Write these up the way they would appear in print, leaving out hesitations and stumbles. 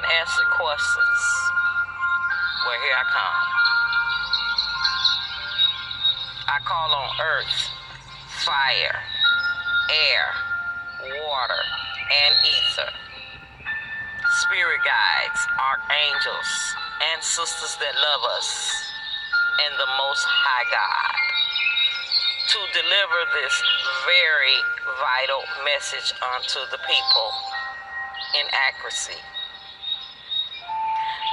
unanswered questions. Well, here I come. I call on earth, fire, air, water, and ether. Spirit guides, archangels, and sisters that love us, and the Most High God, to deliver this very vital message unto the people in accuracy,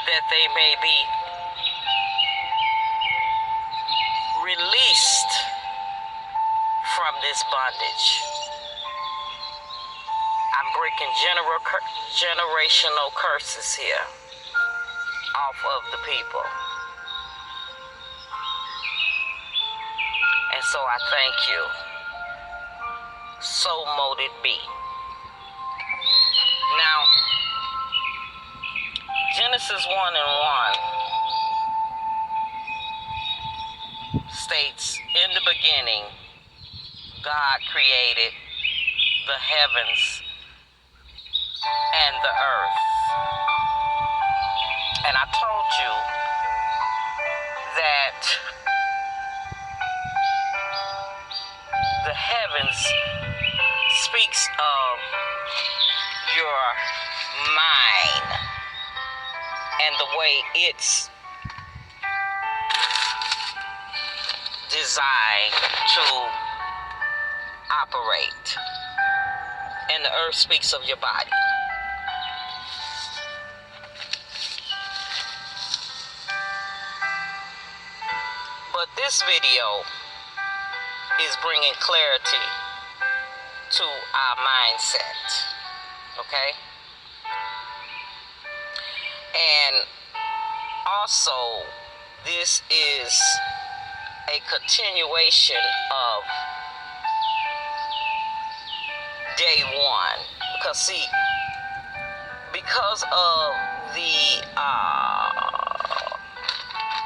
that they may be released from this bondage. I'm breaking generational curses here off of the people. And so I thank you. So mote it be. Now, Genesis 1 and 1 states, in the beginning, God created the heavens and the earth. And I told you that the heavens speaks of your mind and the way it's designed to operate. And the earth speaks of your body. But this video is bringing clarity to our mindset, okay? And also, this is a continuation of day one. Because see, because of the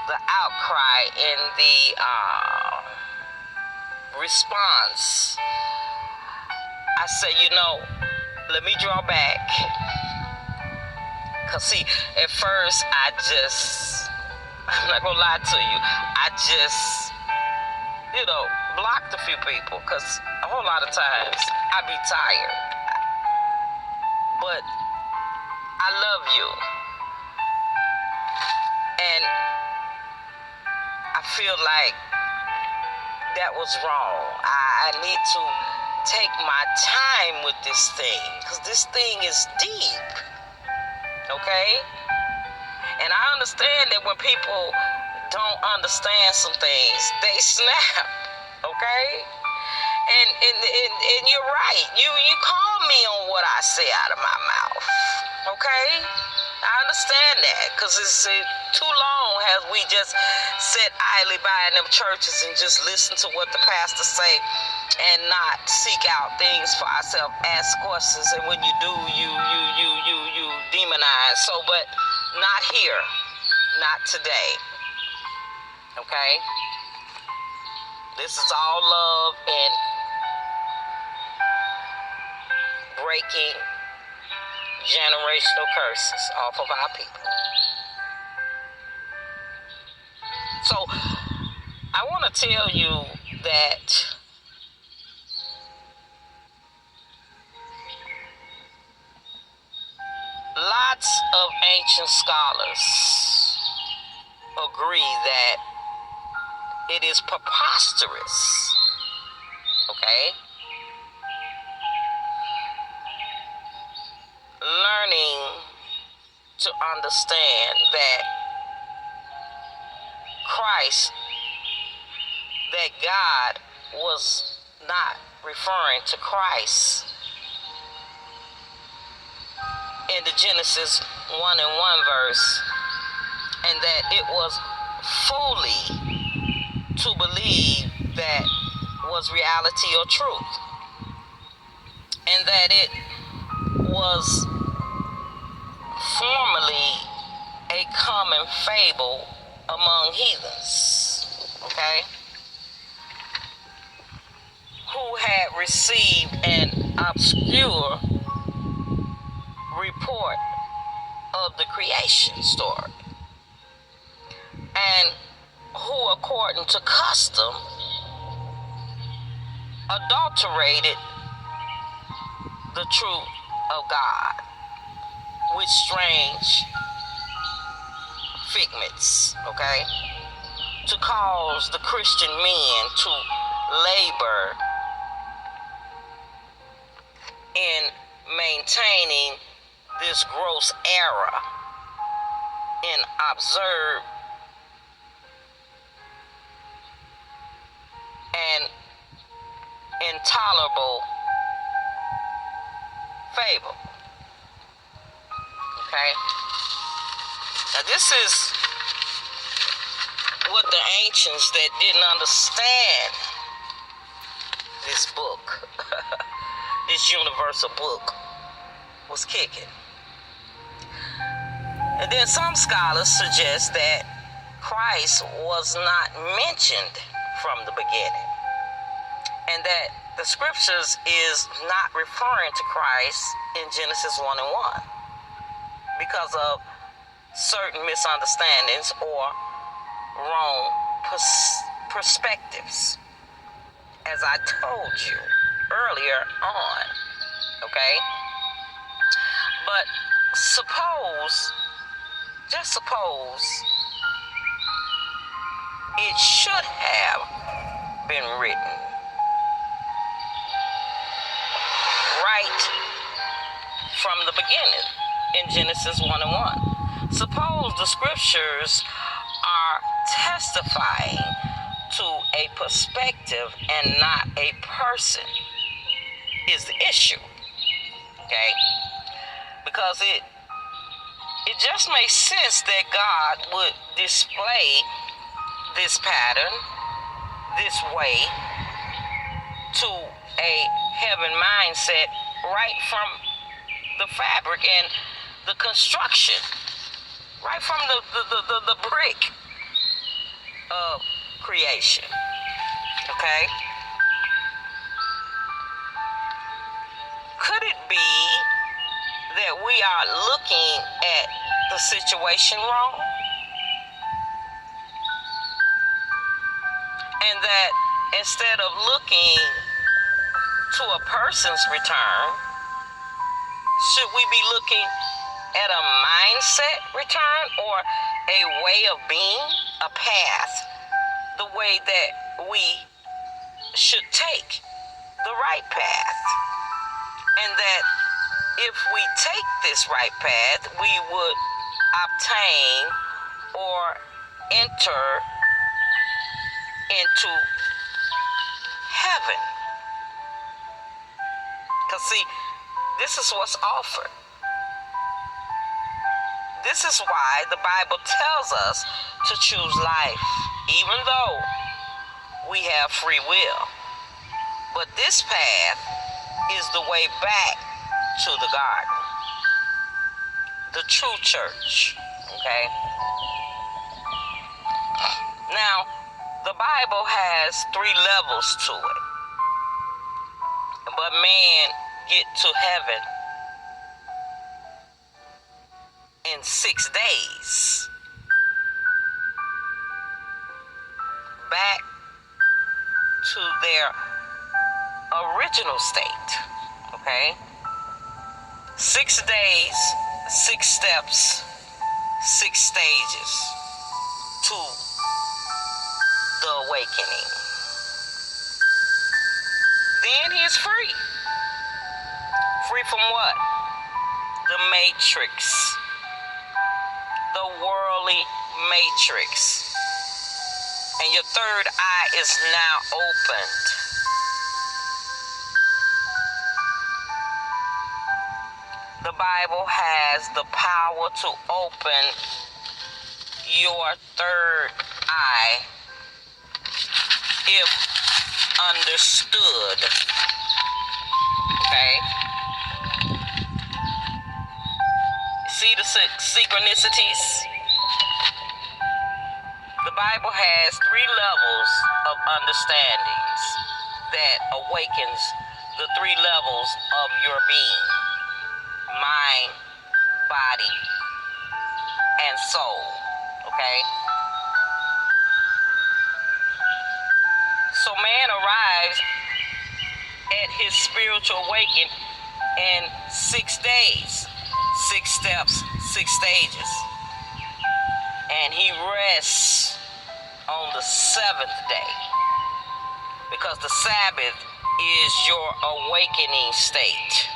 outcry and the response, I said, let me draw back. Because see, at first I'm not going to lie to you, I just, blocked a few people. Because a whole lot of times I be tired. But I love you. And I feel like that was wrong. I need to take my time with this thing, because this thing is deep, okay? And I understand that when people don't understand some things, they snap, okay? And you're right. You call me on what I say out of my mouth, okay? I understand that, because it's too long has we just sit idly by in them churches and just listen to what the pastor say and not seek out things for ourselves, ask questions, and when you do, you demonize. So, but not here, not today, okay? This is all love and breaking generational curses off of our people. So I want to tell you that lots of ancient scholars agree that it is preposterous, okay? Learning to understand that Christ, that God was not referring to Christ in the Genesis 1 and 1 verse, and that it was fully to believe that was reality or truth, and that it was formerly a common fable among heathens, okay, who had received an obscure report of the creation story, and who, according to custom, adulterated the truth of God with strange figments, okay, to cause the Christian men to labor in maintaining this gross error in observed and intolerable fable. Okay? Now this is what the ancients that didn't understand this book, this universal book, was kicking. And then some scholars suggest that Christ was not mentioned from the beginning, and that the scriptures is not referring to Christ in Genesis 1 and 1 because of certain misunderstandings or wrong perspectives, as I told you earlier on, okay? But just suppose it should have been written right from the beginning in Genesis 1 and 1. Suppose the scriptures are testifying to a perspective and not a person is the issue, okay? Because it just makes sense that God would display this pattern this way to a heaven mindset right from the fabric and the construction, right from the brick of creation, okay? Could it be that we are looking at the situation wrong? And that instead of looking to a person's return, should we be looking at a mindset return or a way of being, a path, the way that we should take, the right path? And that if we take this right path, we would obtain or enter into heaven. Because see, this is what's offered. This is why the Bible tells us to choose life, even though we have free will. But this path is the way back to the garden, the true church, okay? Now, the Bible has 3 levels to it, but man get to heaven in 6 days, back to their original state, okay? 6 days, 6 steps, 6 stages to the awakening. Then he is free. Free from what? The matrix. The worldly matrix. And your third eye is now opened. The Bible has the power to open your third eye if understood. Okay? See the synchronicities? The Bible has 3 levels of understandings that awakens the 3 levels of your being: mind, body, soul. Okay? So man arrives at his spiritual awakening in 6 days, 6 steps, 6 stages. And he rests on the 7th day, because the Sabbath is your awakening state.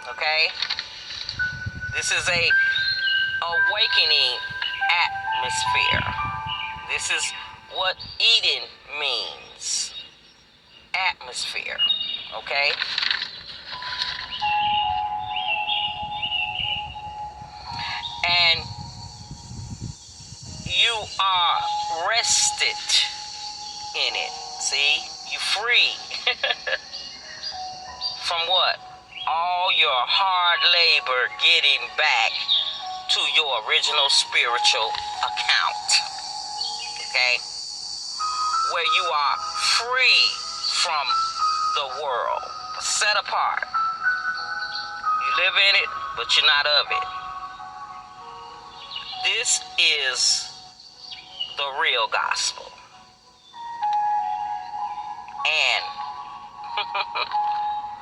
Okay? This is a awakening atmosphere. This is what Eden means. Atmosphere. Okay? And you are rested in it. See? You free from what? All your hard labor getting back to your original spiritual account. Okay? Where you are free from the world, set apart. You live in it, but you're not of it. This is the real gospel. And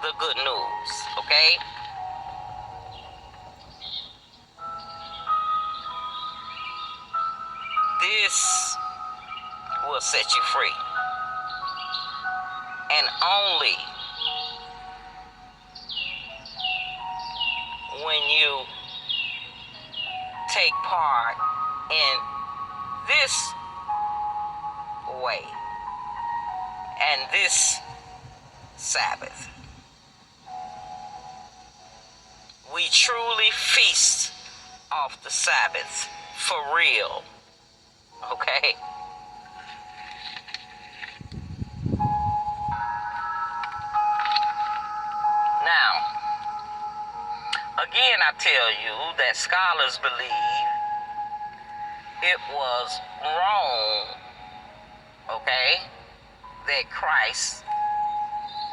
the good news, okay? This will set you free. And only when you take part in this way and this Sabbath, we truly feast off the Sabbath for real. Okay? Now, again, I tell you that scholars believe it was wrong, okay, that Christ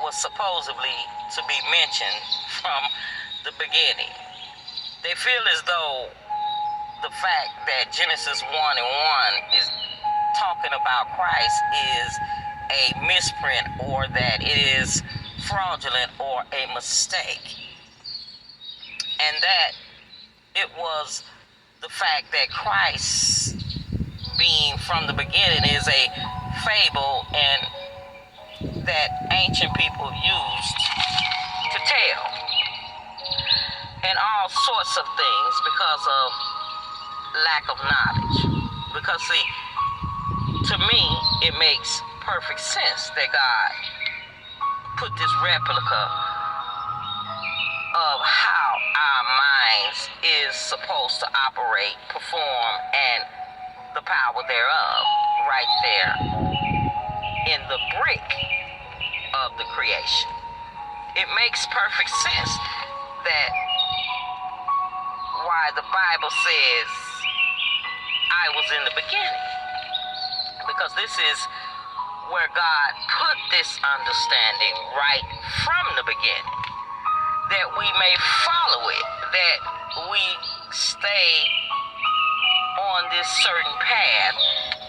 was supposedly to be mentioned from the beginning. They feel as though the fact that Genesis 1 and 1 is talking about Christ is a misprint, or that it is fraudulent or a mistake. And that it was the fact that Christ being from the beginning is a fable and that ancient people used to tell. And all sorts of things because of lack of knowledge. Because see, to me, it makes perfect sense that God put this replica of how our minds is supposed to operate, perform, and the power thereof right there in the brick of the creation. It makes perfect sense that why the Bible says I was in the beginning, because this is where God put this understanding right from the beginning, that we may follow it, that we stay on this certain path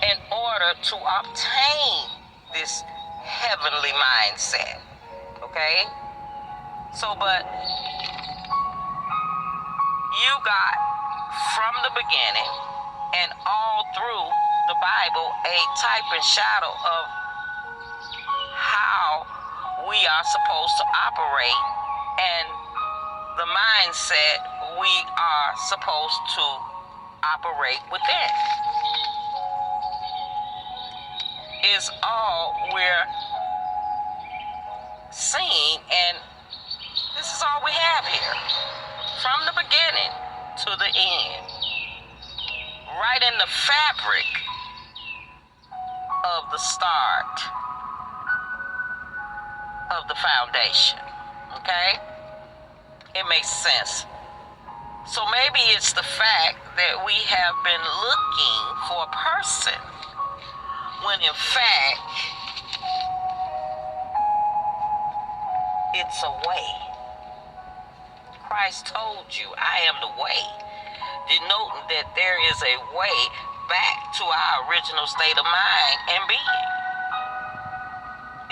in order to obtain this heavenly mindset. Okay? So, but you got from the beginning and all through the Bible a type and shadow of how we are supposed to operate and the mindset we are supposed to operate within. Is all we're seeing, and this is all we have here. From the beginning to the end. Right in the fabric of the start of the foundation. Okay? It makes sense. So maybe it's the fact that we have been looking for a person when in fact it's a way. Christ told you, I am the way, denoting that there is a way back to our original state of mind and being.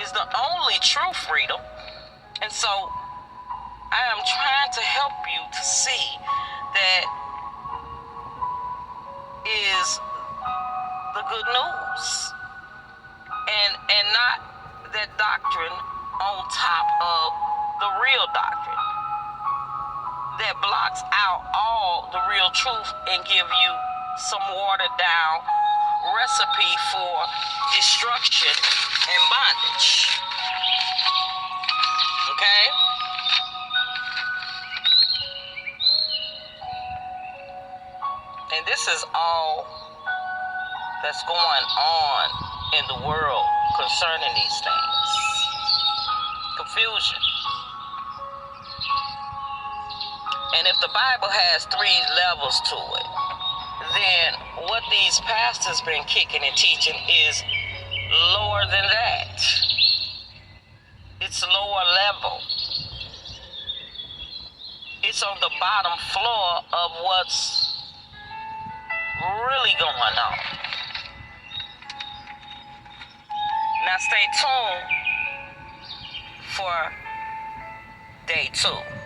It's the only true freedom. And so I am trying to help you to see that is the good news. And not that doctrine on top of the real doctrine that blocks out all the real truth and give you some watered down recipe for destruction and bondage. Okay? And this is all that's going on in the world concerning these things. Confusion. And if the Bible has 3 levels to it, then what these pastors been kicking and teaching is lower than that. It's lower level. It's on the bottom floor of what's really going on. Now stay tuned for day 2.